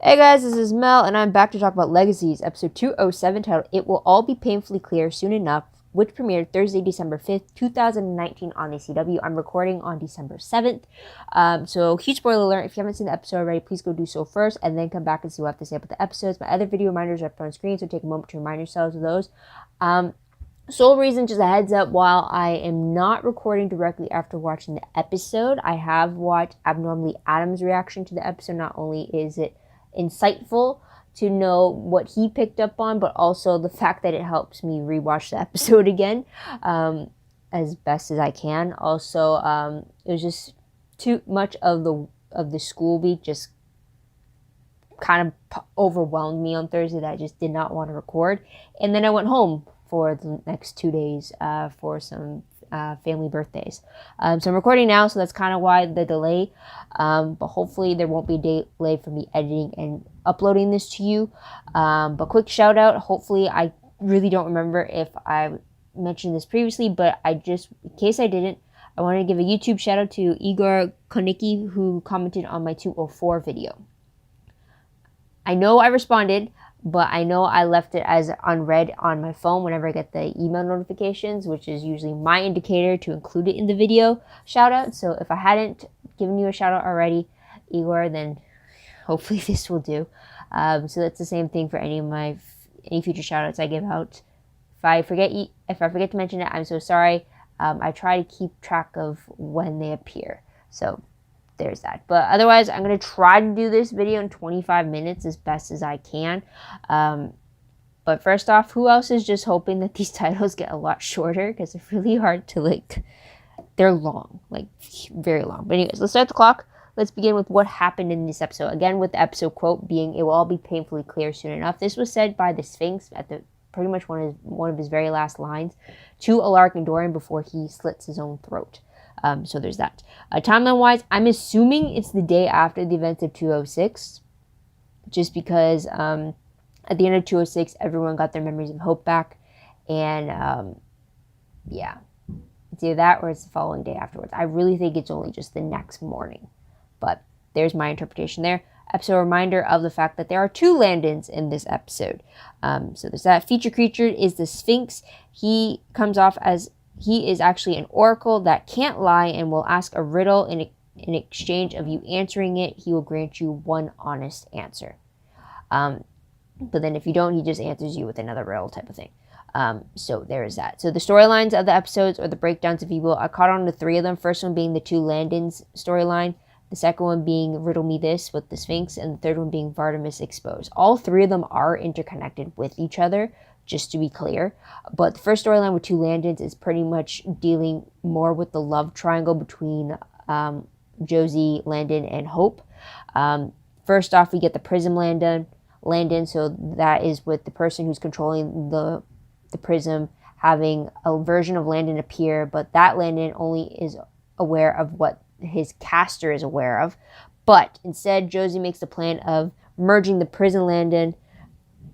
Hey guys, this is Mel, and I'm back to talk about Legacies, episode 207, titled It Will All Be Painfully Clear Soon Enough, which premiered Thursday, December 5th, 2019 on the CW. I'm recording on December 7th. So, huge spoiler alert. If you haven't seen the episode already, please go do so first, and then come back and see what I have to say about the episodes. My other video reminders are up on screen, so take a moment to remind yourselves of those. Sole reason, just a heads up, while I am not recording directly after watching the episode, I have watched Abnormally Adam's reaction to the episode. Not only is it insightful to know what he picked up on, but also the fact that it helps me rewatch the episode again as best as I can. Also, it was just too much of the school week just kind of overwhelmed me on Thursday that I just did not want to record. And then I went home for the next 2 days for some family birthdays. So I'm recording now, so that's kind of why the delay. But hopefully there won't be a delay for me editing and uploading this to you. But quick shout out. Hopefully, I really don't remember if I mentioned this previously, but in case I didn't, I want to give a YouTube shout out to Igor Konicki, who commented on my 204 video. I know I responded, but I know I left it as unread on my phone whenever I get the email notifications, which is usually my indicator to include it in the video shout out. So if I hadn't given you a shout out already, Igor, then hopefully this will do. So that's the same thing for any future shout outs I give out. If I forget to mention it, I'm so sorry. I try to keep track of when they appear. So there's that. But otherwise, I'm going to try to do this video in 25 minutes as best as I can. But first off, who else is just hoping that these titles get a lot shorter? Because they're really hard to, they're long. Very long. But anyways, let's start the clock. Let's begin with what happened in this episode. Again, with the episode quote being, "It will all be painfully clear soon enough." This was said by the Sphinx at pretty much one of his very last lines to Alaric and Dorian before he slits his own throat. So there's that. Timeline-wise, I'm assuming it's the day after the events of 206, just because at the end of 206, everyone got their memories of hope back, and yeah, it's either that or it's the following day afterwards. I really think it's only just the next morning, but there's my interpretation there. Episode reminder of the fact that there are 2 Landons in this episode. So there's that. Feature creature is the Sphinx. He comes off as he is actually an oracle that can't lie and will ask a riddle in exchange of you answering it. He will grant you one honest answer. But then if you don't, he just answers you with another riddle type of thing. So there is that. So the storylines of the episodes, or the breakdowns, if you will, I caught on to 3 of them. First one being the 2 Landons storyline. The second one being Riddle Me This with the Sphinx. And the third one being Vardamus Exposed. All 3 of them are interconnected with each other, just to be clear. But the first storyline with 2 Landons is pretty much dealing more with the love triangle between Josie, Landon, and Hope. First off, we get the Prism Landon. So that is with the person who's controlling the prism having a version of Landon appear, but that Landon only is aware of what his caster is aware of. But instead, Josie makes the plan of merging the prison Landon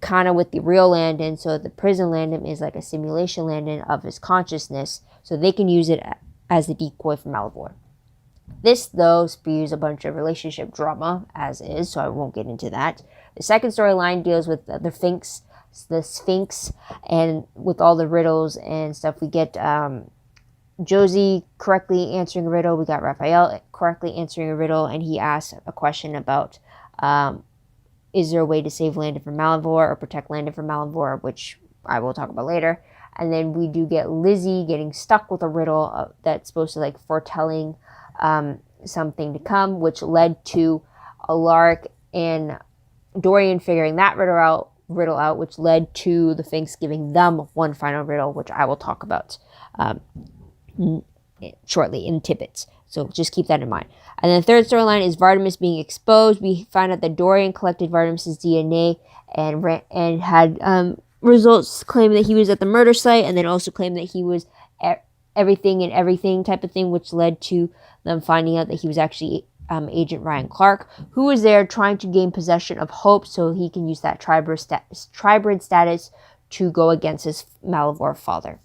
kind of with the real Landon, so the prison Landon is like a simulation Landon of his consciousness, so they can use it as a decoy for Malivore. This, though, spews a bunch of relationship drama, as is, so I won't get into that. The second storyline deals with the Sphinx, and with all the riddles and stuff, we get Josie correctly answering a riddle. We got Raphael correctly answering a riddle, and he asks a question about is there a way to save Landon from Malivore or protect Landon from Malivore, which I will talk about later. And then we do get Lizzie getting stuck with a riddle that's supposed to foretelling something to come, which led to Alaric and Dorian figuring that riddle out, which led to the Sphinx giving them one final riddle, which I will talk about shortly in tidbits. So just keep that in mind. And then the third storyline is Vardamus being exposed. We find out that Dorian collected Vardamus' DNA and had results claiming that he was at the murder site, and then also claimed that he was everything and everything type of thing, which led to them finding out that he was actually Agent Ryan Clark, who was there trying to gain possession of Hope so he can use that tribrid status to go against his Malivore father.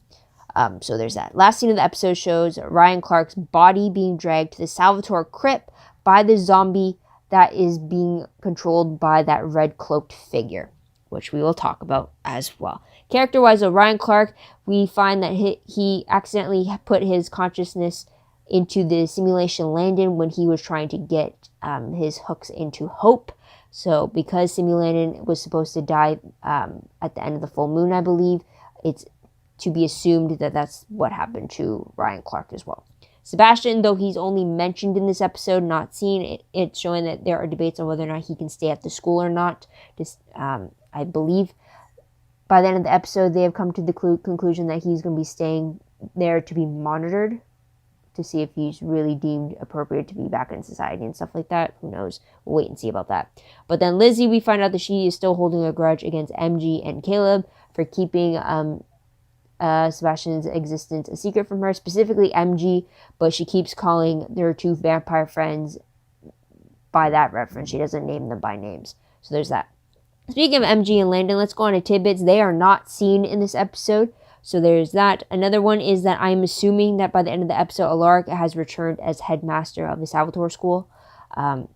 So there's that. Last scene of the episode shows Ryan Clark's body being dragged to the Salvatore crypt by the zombie that is being controlled by that red cloaked figure, which we will talk about as well. Character-wise, Ryan Clark, we find that he accidentally put his consciousness into the simulation Landon when he was trying to get his hooks into Hope. So because Landon was supposed to die at the end of the full moon, I believe, it's to be assumed that that's what happened to Ryan Clark as well. Sebastian, though he's only mentioned in this episode, not seen, it's showing that there are debates on whether or not he can stay at the school or not. I believe by the end of the episode, they have come to the conclusion that he's going to be staying there to be monitored to see if he's really deemed appropriate to be back in society and stuff like that. Who knows? We'll wait and see about that. But then Lizzie, we find out that she is still holding a grudge against MG and Caleb for keeping Sebastian's existence a secret from her, specifically MG, but she keeps calling their two vampire friends by that reference. She doesn't name them by names. So there's that. Speaking of MG and Landon, let's go on to tidbits. They are not seen in this episode. So there's that. Another one is that I'm assuming that by the end of the episode, Alaric has returned as headmaster of the Salvatore School.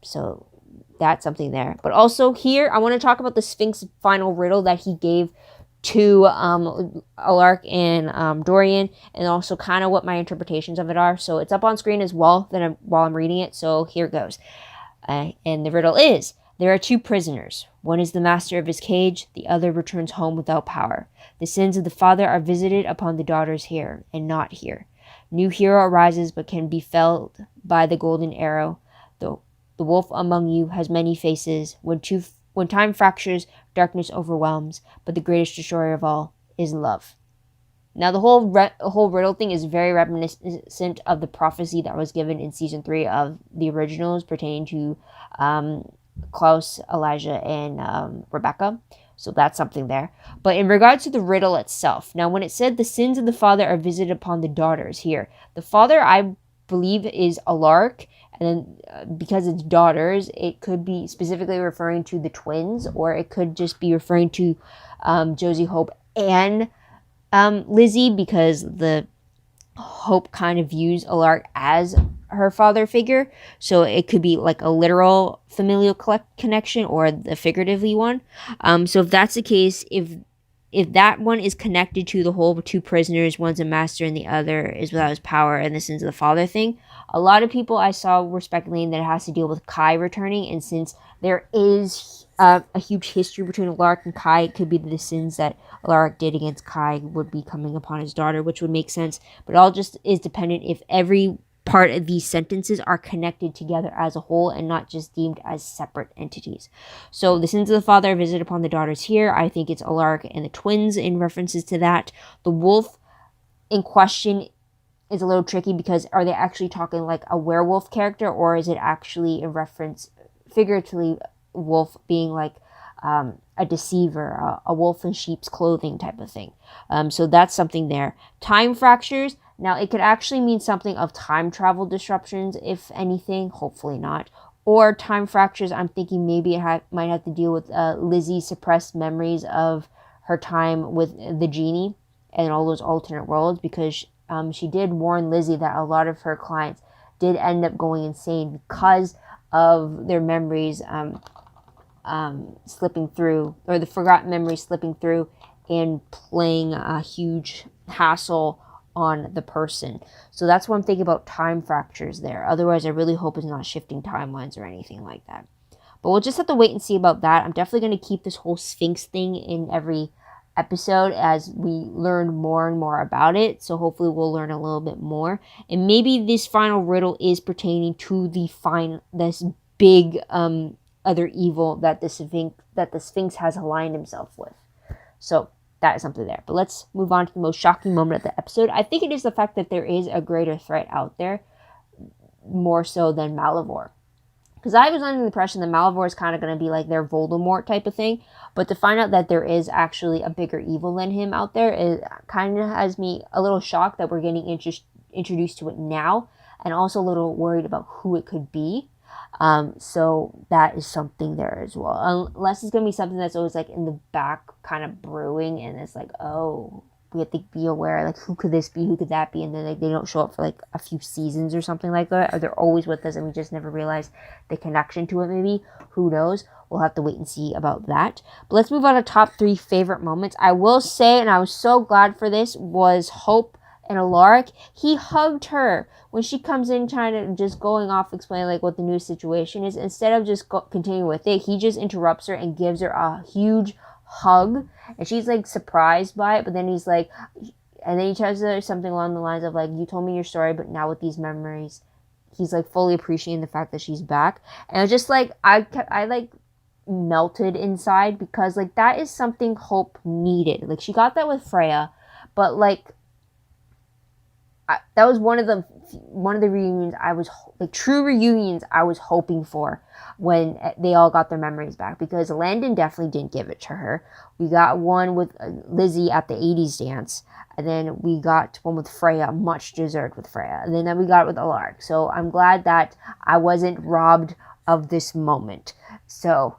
So that's something there. But also here, I want to talk about the Sphinx final riddle that he gave to Alaric and Dorian, and also kind of what my interpretations of it are. So it's up on screen as well while I'm reading it. So here it goes. And the riddle is, there are two prisoners. One is the master of his cage, the other returns home without power. The sins of the father are visited upon the daughters here, and not here. New hero arises, but can be felled by the golden arrow. The wolf among you has many faces. When time fractures, darkness overwhelms, but the greatest destroyer of all is love. Now, the whole riddle thing is very reminiscent of the prophecy that was given in season 3 of the originals pertaining to Klaus, Elijah, and Rebecca. So that's something there. But in regards to the riddle itself, now when it said the sins of the father are visited upon the daughters here, the father, I believe, is Alaric, and then because it's daughters, it could be specifically referring to the twins, or it could just be referring to Josie, Hope, and Lizzie, because the Hope kind of views Alaric as her father figure. So it could be like a literal familial connection or the figuratively one. So if that's the case, if that one is connected to the whole two prisoners, one's a master and the other is without his power and the sins of the father thing, a lot of people I saw were speculating that it has to deal with Kai returning. And since there is a huge history between Alaric and Kai, it could be the sins that Alaric did against Kai would be coming upon his daughter, which would make sense. But it all just is dependent if every part of these sentences are connected together as a whole and not just deemed as separate entities. So the sins of the father are visited upon the daughters here. I think it's Alaric and the twins in references to that. The wolf in question is a little tricky because are they actually talking like a werewolf character, or is it actually in reference figuratively wolf being like a deceiver, a wolf in sheep's clothing type of thing. So that's something there. Time fractures. Now, it could actually mean something of time travel disruptions, if anything. Hopefully not. Or time fractures, I'm thinking maybe it might have to deal with Lizzie's suppressed memories of her time with the genie and all those alternate worlds, because she did warn Lizzie that a lot of her clients did end up going insane because of their memories slipping through, or the forgotten memories slipping through and playing a huge hassle on the person. So that's what I'm thinking about time fractures there. Otherwise, I really hope it's not shifting timelines or anything like that. But we'll just have to wait and see about that. I'm definitely going to keep this whole Sphinx thing in every episode as we learn more and more about it. So hopefully we'll learn a little bit more. And maybe this final riddle is pertaining to this big other evil that the Sphinx has aligned himself with. So that is something there. But let's move on to the most shocking moment of the episode. I think it is the fact that there is a greater threat out there, more so than Malivore. Because I was under the impression that Malivore is kind of going to be like their Voldemort type of thing. But to find out that there is actually a bigger evil than him out there, it kind of has me a little shocked that we're getting introduced to it now. And also a little worried about who it could be. So that is something there as well. Unless it's going to be something that's always like in the back kind of brewing and it's like, oh, we have to be aware, like, who could this be, who could that be, and then like they don't show up for like a few seasons or something like that, or they're always with us and we just never realize the connection to it. Maybe, who knows? We'll have to wait and see about that. But let's move on to top 3 favorite moments. I will say, and I was so glad for this, was Hope and Alaric. He hugged her when she comes in trying to just going off explaining like what the new situation is. Instead of just continuing with it, he just interrupts her and gives her a huge hug, and she's like surprised by it. But then he's like, and then he tells her something along the lines of like, you told me your story, but now with these memories, he's like fully appreciating the fact that she's back. And it was just like I like melted inside, because like that is something Hope needed. Like she got that with Freya, but like that was one of the reunions I was like, true reunions I was hoping for, when they all got their memories back, because Landon definitely didn't give it to her. We got one with Lizzie at the 80s dance, and then we got one with Freya, much deserved with Freya, and then we got it with Alaric. So I'm glad that I wasn't robbed of this moment. So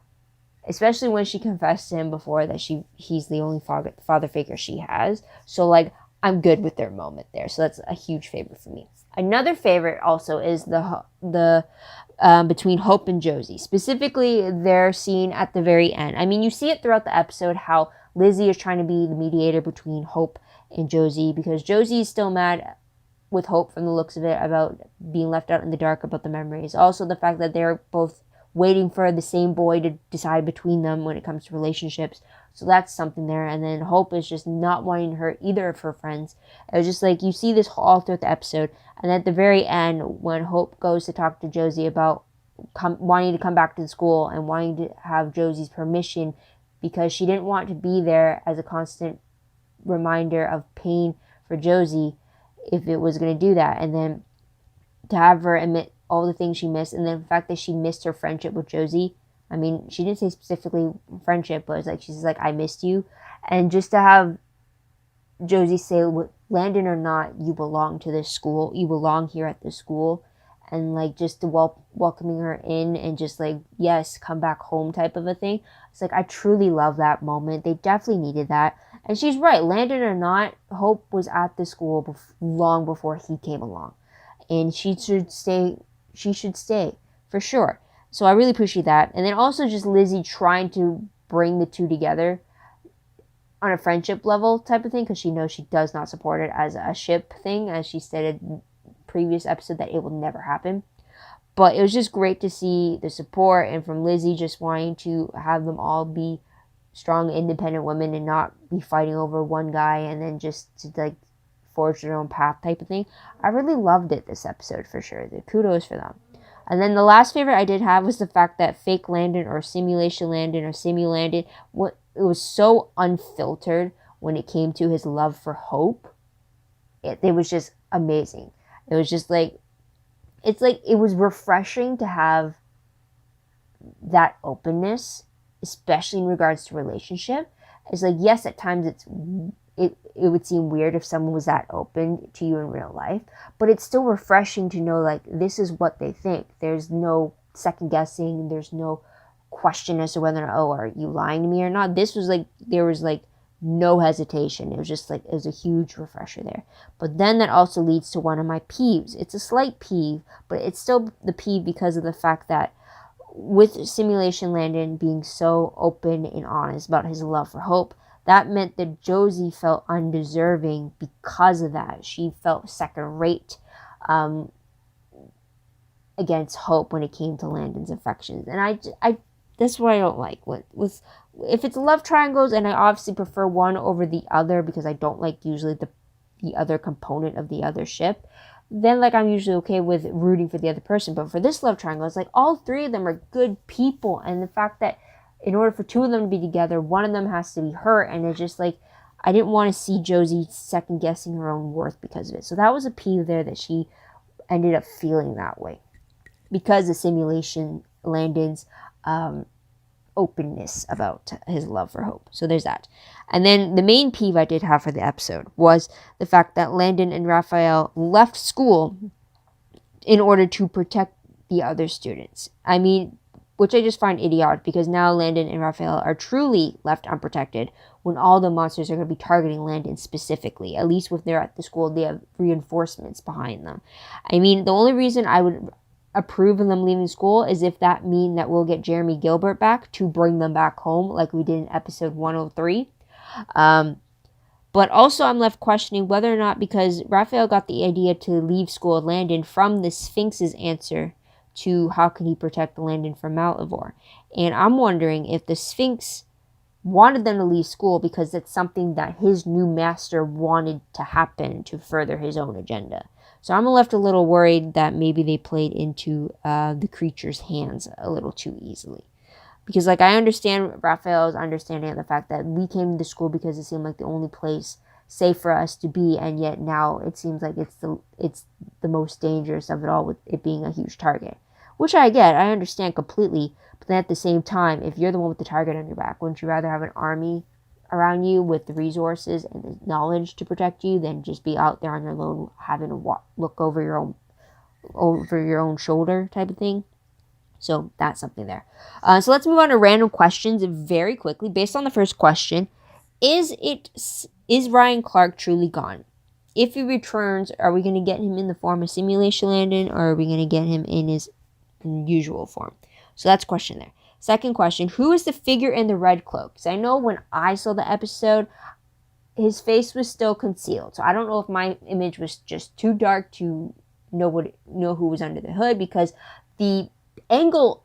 especially when she confessed to him before that he's the only father figure she has. So like, I'm good with their moment there. So that's a huge favorite for me. Another favorite also is the between Hope and Josie. Specifically, their scene at the very end. I mean, you see it throughout the episode how Lizzie is trying to be the mediator between Hope and Josie, because Josie is still mad with Hope from the looks of it about being left out in the dark about the memories. Also, the fact that they're both waiting for the same boy to decide between them when it comes to relationships. So that's something there. And then Hope is just not wanting to hurt either of her friends. It was just like, you see this all throughout the episode. And at the very end, when Hope goes to talk to Josie about wanting to come back to the school and wanting to have Josie's permission, because she didn't want to be there as a constant reminder of pain for Josie if it was going to do that. And then to have her admit all the things she missed, and then the fact that she missed her friendship with Josie. I mean, she didn't say specifically friendship, but it's like, she's like, I missed you. And just to have Josie say, Landon or not, you belong to this school. You belong here at this school. And like, just to welcoming her in and just like, yes, come back home type of a thing. It's like, I truly love that moment. They definitely needed that. And she's right. Landon or not, Hope was at the school long before he came along. And she should stay for sure. So I really appreciate that. And then also just Lizzie trying to bring the two together on a friendship level type of thing, because she knows she does not support it as a ship thing, as she stated in previous episode that it will never happen. But it was just great to see the support, and from Lizzie just wanting to have them all be strong, independent women and not be fighting over one guy and then just to like forge their own path type of thing. I really loved it this episode for sure. The kudos for them. And then the last favorite I did have was the fact that fake Landon or simulation Landon or simu Landon, it was so unfiltered when it came to his love for Hope. It was just amazing. It was just like, it's like, it was refreshing to have that openness, especially in regards to relationship. It's like, yes, at times it would seem weird if someone was that open to you in real life, but it's still refreshing to know like, this is what they think. There's no second guessing. There's no question as to whether, oh, are you lying to me or not? This was like, there was like no hesitation. It was just like, it was a huge refresher there. But then that also leads to one of my peeves. It's a slight peeve, but it's still the peeve because of the fact that with simulation Landon being so open and honest about his love for Hope, that meant that Josie felt undeserving because of that. She felt second-rate against Hope when it came to Landon's affections. And I that's what I don't like. If it's love triangles, and I obviously prefer one over the other because I don't like usually the other component of the other ship, then like I'm usually okay with rooting for the other person. But for this love triangle, it's like all three of them are good people, and the fact that in order for two of them to be together, one of them has to be hurt, and it's just like, I didn't want to see Josie second guessing her own worth because of it. So that was a peeve there, that she ended up feeling that way because of simulation Landon's openness about his love for Hope. So there's that. And then the main peeve I did have for the episode was the fact that Landon and Raphael left school in order to protect the other students. I mean, which I just find idiotic because now Landon and Raphael are truly left unprotected when all the monsters are going to be targeting Landon specifically. At least if they're at the school, they have reinforcements behind them. I mean, the only reason I would approve of them leaving school is if that mean that we'll get Jeremy Gilbert back to bring them back home like we did in episode 103. But also I'm left questioning whether or not, because Raphael got the idea to leave school with Landon from the Sphinx's answer to how can he protect Landon from Malivore. And I'm wondering if the Sphinx wanted them to leave school because it's something that his new master wanted to happen to further his own agenda. So I'm left a little worried that maybe they played into the creature's hands a little too easily. Because, like, I understand Raphael's understanding of the fact that we came to school because it seemed like the only place safe for us to be, and yet now it seems like it's the most dangerous of it all, with it being a huge target. Which I get, I understand completely, but then at the same time, if you're the one with the target on your back, wouldn't you rather have an army around you with the resources and the knowledge to protect you than just be out there on your own, having to look over your own shoulder type of thing? So that's something there. So let's move on to random questions very quickly. Based on the first question, is Ryan Clark truly gone? If he returns, are we going to get him in the form of Simulation Landon, or are we going to get him in his usual form? So that's question there. Second question, who is the figure in the red cloak? Because I know when I saw the episode, his face was still concealed. So I don't know if my image was just too dark to know who was under the hood, because the angle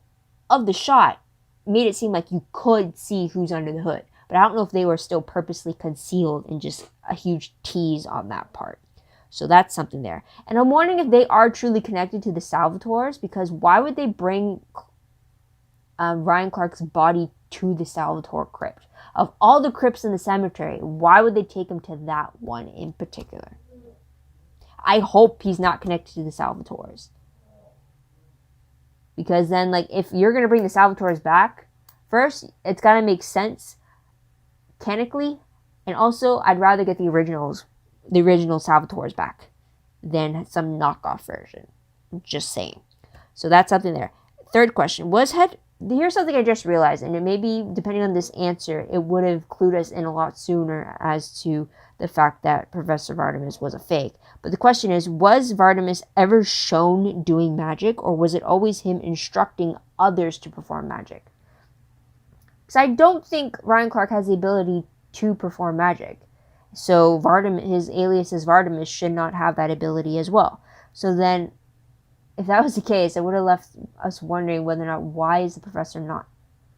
of the shot made it seem like you could see who's under the hood. But I don't know if they were still purposely concealed and just a huge tease on that part. So that's something there. And I'm wondering if they are truly connected to the Salvatores, because why would they bring Ryan Clark's body to the Salvatore crypt? Of all the crypts in the cemetery, why would they take him to that one in particular? I hope he's not connected to the Salvatores. Because then, like, if you're going to bring the Salvatores back, first, it's got to make sense mechanically. And also, I'd rather get the original Salvatores back than some knockoff version. Just saying. So that's something there. Third question. Here's something I just realized, and it may be, depending on this answer, it would have clued us in a lot sooner as to the fact that Professor Vardamus was a fake. But the question is, was Vardamus ever shown doing magic, or was it always him instructing others to perform magic? Because I don't think Ryan Clark has the ability to perform magic. So his alias as Vardamus should not have that ability as well. So then, if that was the case, it would have left us wondering whether or not, why is the professor not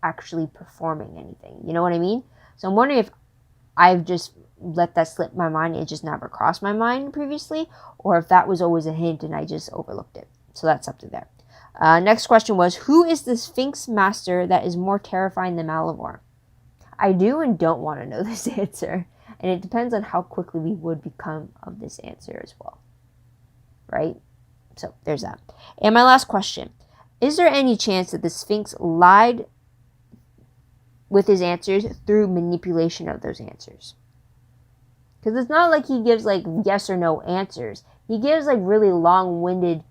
actually performing anything? You know what I mean? So I'm wondering if I've just let that slip my mind, it just never crossed my mind previously, or if that was always a hint and I just overlooked it. So that's something there. Next question was, who is the Sphinx Master that is more terrifying than Malivore? I do and don't want to know this answer, and it depends on how quickly we would become of this answer as well. Right? So there's that. And my last question, is there any chance that the Sphinx lied with his answers through manipulation of those answers? Because it's not like he gives like yes or no answers. He gives like really long-winded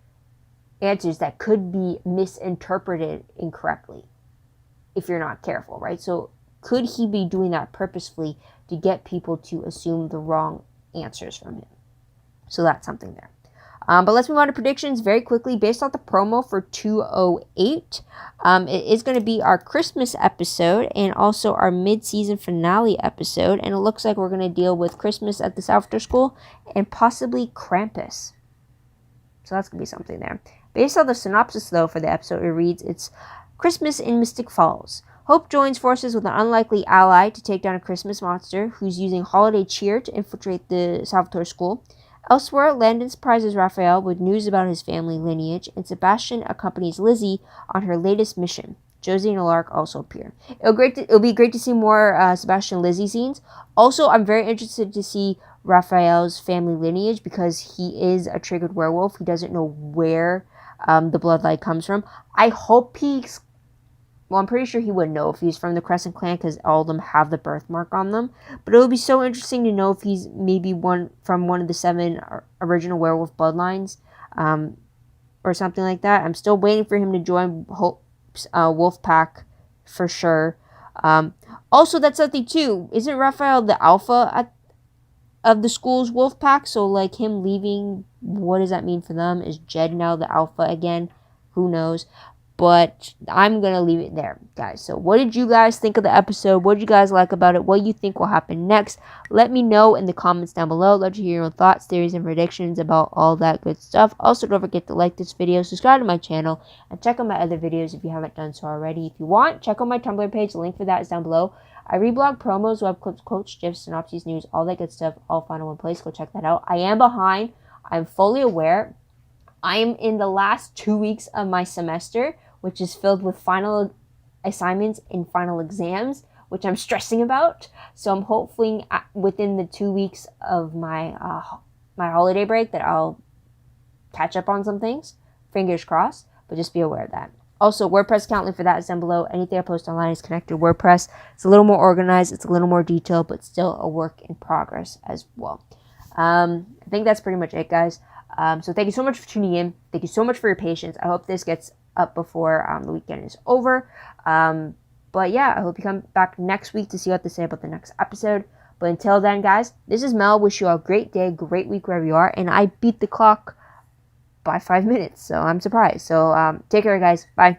answers that could be misinterpreted incorrectly if you're not careful, right? So could he be doing that purposefully to get people to assume the wrong answers from him? So that's something there. But let's move on to predictions very quickly. Based on the promo for 208, it is going to be our Christmas episode and also our mid-season finale episode. And it looks like we're going to deal with Christmas at the Salvatore School and possibly Krampus. So that's going to be something there. Based on the synopsis, though, for the episode, it reads, it's Christmas in Mystic Falls. Hope joins forces with an unlikely ally to take down a Christmas monster who's using holiday cheer to infiltrate the Salvatore School. Elsewhere, Landon surprises Raphael with news about his family lineage, and Sebastian accompanies Lizzie on her latest mission. Josie and Alark also appear. It'll be great to see more Sebastian and Lizzie scenes. Also, I'm very interested to see Raphael's family lineage because he is a triggered werewolf. He doesn't know where the bloodline comes from. I hope I'm pretty sure he would know if he's from the Crescent Clan because all of them have the birthmark on them. But it would be so interesting to know if he's maybe from one of the 7 original werewolf bloodlines or something like that. I'm still waiting for him to join. wolf pack for sure. Also, that's something too. Isn't Raphael the alpha of the school's wolf pack? So like him leaving, what does that mean for them? Is Jed now the alpha again? Who knows? But I'm going to leave it there, guys. So what did you guys think of the episode? What did you guys like about it? What do you think will happen next? Let me know in the comments down below. Love to hear your own thoughts, theories, and predictions about all that good stuff. Also, don't forget to like this video, subscribe to my channel, and check out my other videos if you haven't done so already. If you want, check out my Tumblr page. The link for that is down below. I reblog promos, web clips, quotes, gifs, synopses, news, all that good stuff, all found in one place. Go check that out. I am behind. I'm fully aware. I am in the last 2 weeks of my semester, which is filled with final assignments and final exams, which I'm stressing about. So I'm hoping within the 2 weeks of my my holiday break that I'll catch up on some things. Fingers crossed, but just be aware of that. Also, WordPress account link for that is down below. Anything I post online is connected to WordPress. It's a little more organized. It's a little more detailed, but still a work in progress as well. I think that's pretty much it, guys. So thank you so much for tuning in. Thank you so much for your patience. I hope this gets up before the weekend is over. But yeah, I hope you come back next week to see what to say about the next episode. But until then, guys, this is Mel. Wish you all a great day, great week wherever you are. And I beat the clock by 5 minutes, so I'm surprised. So take care, guys. Bye.